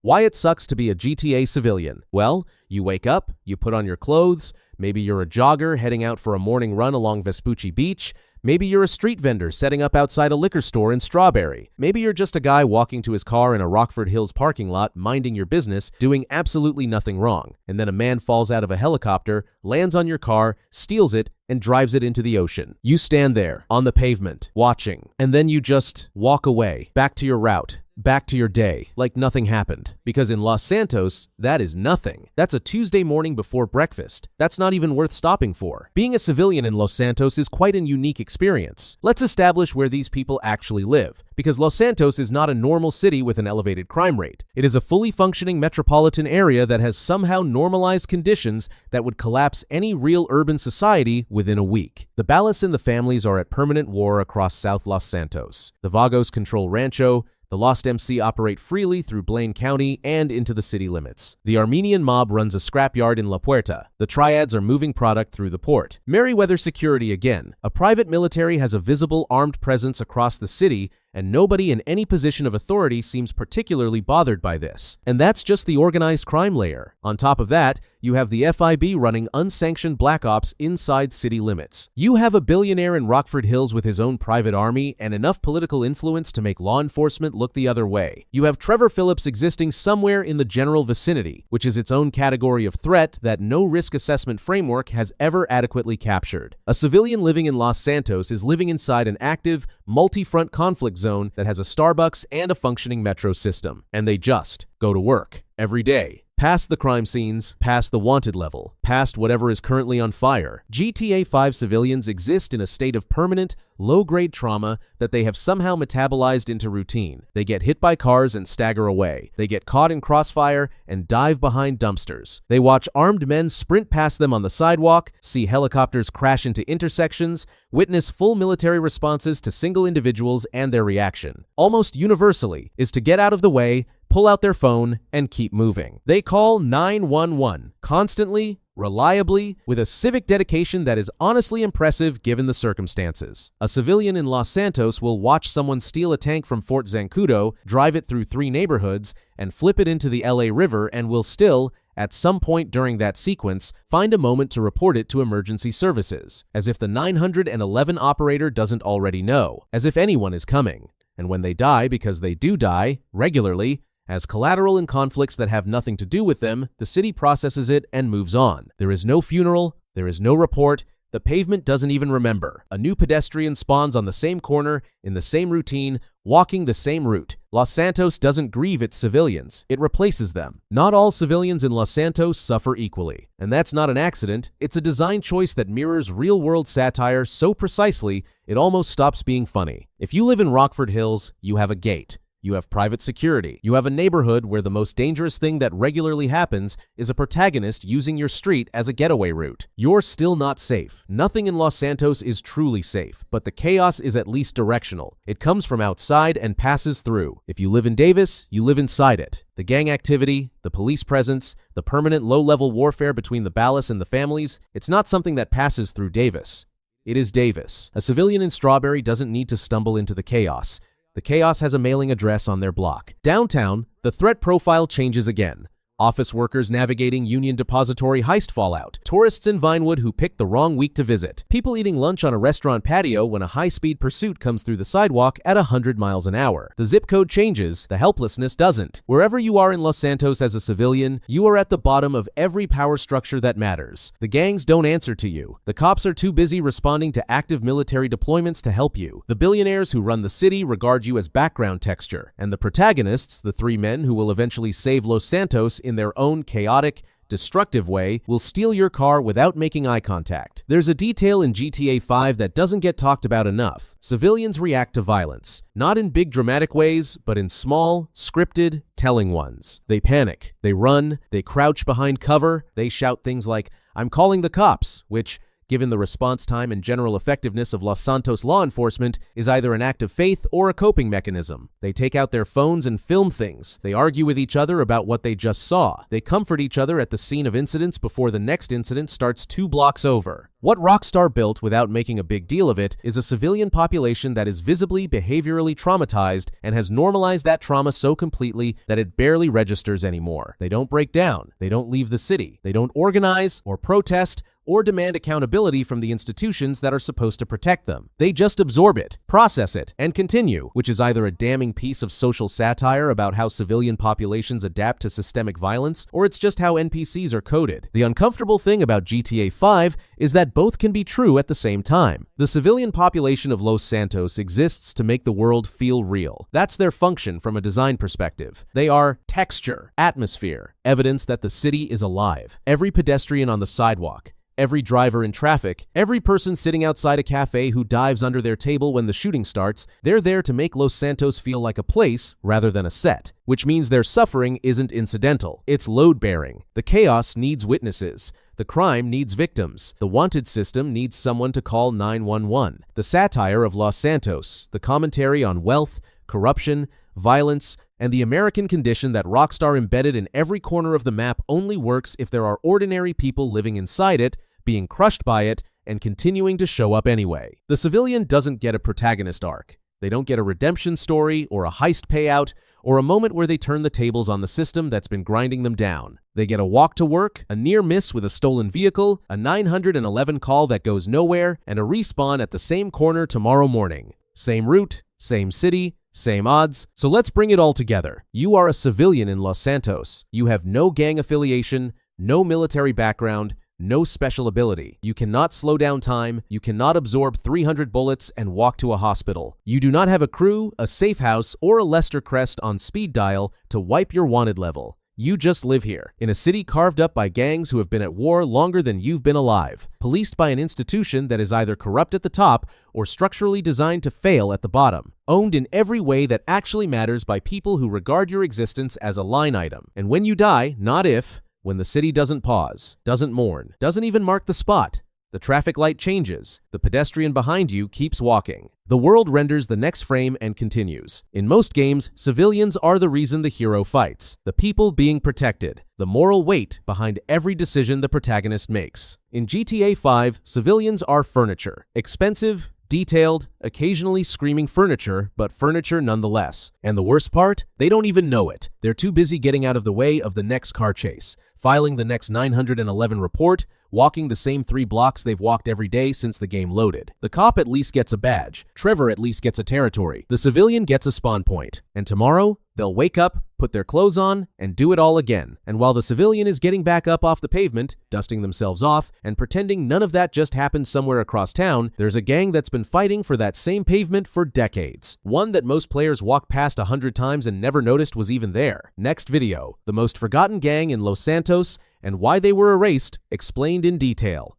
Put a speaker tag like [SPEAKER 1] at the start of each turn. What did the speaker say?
[SPEAKER 1] Why it sucks to be a GTA civilian. Well, you wake up, you put on your clothes, maybe you're a jogger heading out for a morning run along Vespucci Beach, maybe you're a street vendor setting up outside a liquor store in Strawberry, maybe you're just a guy walking to his car in a Rockford Hills parking lot, minding your business, doing absolutely nothing wrong, and then a man falls out of a helicopter, lands on your car, steals it, and drives it into the ocean. You stand there, on the pavement, watching, and then you just walk away, back to your route, back to your day, like nothing happened. Because in Los Santos, that is nothing. That's a Tuesday morning before breakfast. That's not even worth stopping for. Being a civilian in Los Santos is quite a unique experience. Let's establish where these people actually live, because Los Santos is not a normal city with an elevated crime rate. It is a fully functioning metropolitan area that has somehow normalized conditions that would collapse any real urban society within a week. The Ballas and the families are at permanent war across South Los Santos. The Vagos control Rancho. The Lost MC operate freely through Blaine County and into the city limits. The Armenian mob runs a scrapyard in La Puerta. The Triads are moving product through the port. Merryweather security again. A private military has a visible armed presence across the city, and nobody in any position of authority seems particularly bothered by this. And that's just the organized crime layer. On top of that, you have the FIB running unsanctioned black ops inside city limits. You have a billionaire in Rockford Hills with his own private army and enough political influence to make law enforcement look the other way. You have Trevor Phillips existing somewhere in the general vicinity, which is its own category of threat that no risk assessment framework has ever adequately captured. A civilian living in Los Santos is living inside an active, multi-front conflict zone that has a Starbucks and a functioning metro system. And they just go to work every day. Past the crime scenes, past the wanted level, past whatever is currently on fire, GTA 5 civilians exist in a state of permanent, low-grade trauma that they have somehow metabolized into routine. They get hit by cars and stagger away. They get caught in crossfire and dive behind dumpsters. They watch armed men sprint past them on the sidewalk, see helicopters crash into intersections, witness full military responses to single individuals and their reaction. Almost universally is to get out of the way, pull out their phone, and keep moving. They call 911 constantly, reliably, with a civic dedication that is honestly impressive given the circumstances. A civilian in Los Santos will watch someone steal a tank from Fort Zancudo, drive it through 3 neighborhoods, and flip it into the LA River, and will still, at some point during that sequence, find a moment to report it to emergency services, as if the 911 operator doesn't already know, as if anyone is coming. And when they die, because they do die, regularly, as collateral in conflicts that have nothing to do with them, the city processes it and moves on. There is no funeral, there is no report, the pavement doesn't even remember. A new pedestrian spawns on the same corner, in the same routine, walking the same route. Los Santos doesn't grieve its civilians, it replaces them. Not all civilians in Los Santos suffer equally. And that's not an accident, it's a design choice that mirrors real-world satire so precisely, it almost stops being funny. If you live in Rockford Hills, you have a gate. You have private security. You have a neighborhood where the most dangerous thing that regularly happens is a protagonist using your street as a getaway route. You're still not safe. Nothing in Los Santos is truly safe, but the chaos is at least directional. It comes from outside and passes through. If you live in Davis, you live inside it. The gang activity, the police presence, the permanent low-level warfare between the Ballas and the families, it's not something that passes through Davis. It is Davis. A civilian in Strawberry doesn't need to stumble into the chaos. The chaos has a mailing address on their block. Downtown, the threat profile changes again. Office workers navigating Union Depository heist fallout. Tourists in Vinewood who picked the wrong week to visit. People eating lunch on a restaurant patio when a high-speed pursuit comes through the sidewalk at 100 miles an hour. The zip code changes, the helplessness doesn't. Wherever you are in Los Santos as a civilian, you are at the bottom of every power structure that matters. The gangs don't answer to you. The cops are too busy responding to active military deployments to help you. The billionaires who run the city regard you as background texture. And the protagonists, the 3 men who will eventually save Los Santos in their own chaotic, destructive way, will steal your car without making eye contact. There's a detail in GTA 5 that doesn't get talked about enough. Civilians react to violence, not in big dramatic ways, but in small, scripted, telling ones. They panic, they run, they crouch behind cover, they shout things like, "I'm calling the cops," which, given the response time and general effectiveness of Los Santos law enforcement, is either an act of faith or a coping mechanism. They take out their phones and film things. They argue with each other about what they just saw. They comfort each other at the scene of incidents before the next incident starts 2 blocks over. What Rockstar built without making a big deal of it is a civilian population that is visibly behaviorally traumatized and has normalized that trauma so completely that it barely registers anymore. They don't break down. They don't leave the city. They don't organize or protest or demand accountability from the institutions that are supposed to protect them. They just absorb it, process it, and continue, which is either a damning piece of social satire about how civilian populations adapt to systemic violence, or it's just how NPCs are coded. The uncomfortable thing about GTA 5 is that both can be true at the same time. The civilian population of Los Santos exists to make the world feel real. That's their function from a design perspective. They are texture, atmosphere, evidence that the city is alive. Every pedestrian on the sidewalk, every driver in traffic, every person sitting outside a cafe who dives under their table when the shooting starts, they're there to make Los Santos feel like a place rather than a set, which means their suffering isn't incidental. It's load-bearing. The chaos needs witnesses. The crime needs victims. The wanted system needs someone to call 911. The satire of Los Santos, the commentary on wealth, corruption, violence, and the American condition that Rockstar embedded in every corner of the map only works if there are ordinary people living inside it, being crushed by it, and continuing to show up anyway. The civilian doesn't get a protagonist arc. They don't get a redemption story or a heist payout or a moment where they turn the tables on the system that's been grinding them down. They get a walk to work, a near miss with a stolen vehicle, a 911 call that goes nowhere, and a respawn at the same corner tomorrow morning. Same route, same city, same odds. So let's bring it all together. You are a civilian in Los Santos. You have no gang affiliation, no military background, no special ability. You cannot slow down time. You cannot absorb 300 bullets and walk to a hospital. You do not have a crew, a safe house, or a Lester crest on speed dial to wipe your wanted level. You just live here, in a city carved up by gangs who have been at war longer than you've been alive, policed by an institution that is either corrupt at the top or structurally designed to fail at the bottom, owned in every way that actually matters by people who regard your existence as a line item. And when you die, not if, when the city doesn't pause, doesn't mourn, doesn't even mark the spot, the traffic light changes, the pedestrian behind you keeps walking. The world renders the next frame and continues. In most games, civilians are the reason the hero fights, the people being protected, the moral weight behind every decision the protagonist makes. In GTA 5, civilians are furniture, expensive, detailed, occasionally screaming furniture, but furniture nonetheless. And the worst part? They don't even know it. They're too busy getting out of the way of the next car chase, filing the next 911 report, walking the same 3 blocks they've walked every day since the game loaded. The cop at least gets a badge. Trevor at least gets a territory. The civilian gets a spawn point. And tomorrow, they'll wake up, put their clothes on, and do it all again. And while the civilian is getting back up off the pavement, dusting themselves off, and pretending none of that just happened somewhere across town, there's a gang that's been fighting for that same pavement for decades. One that most players walked past 100 times and never noticed was even there. Next video, the most forgotten gang in Los Santos and why they were erased, explained in detail.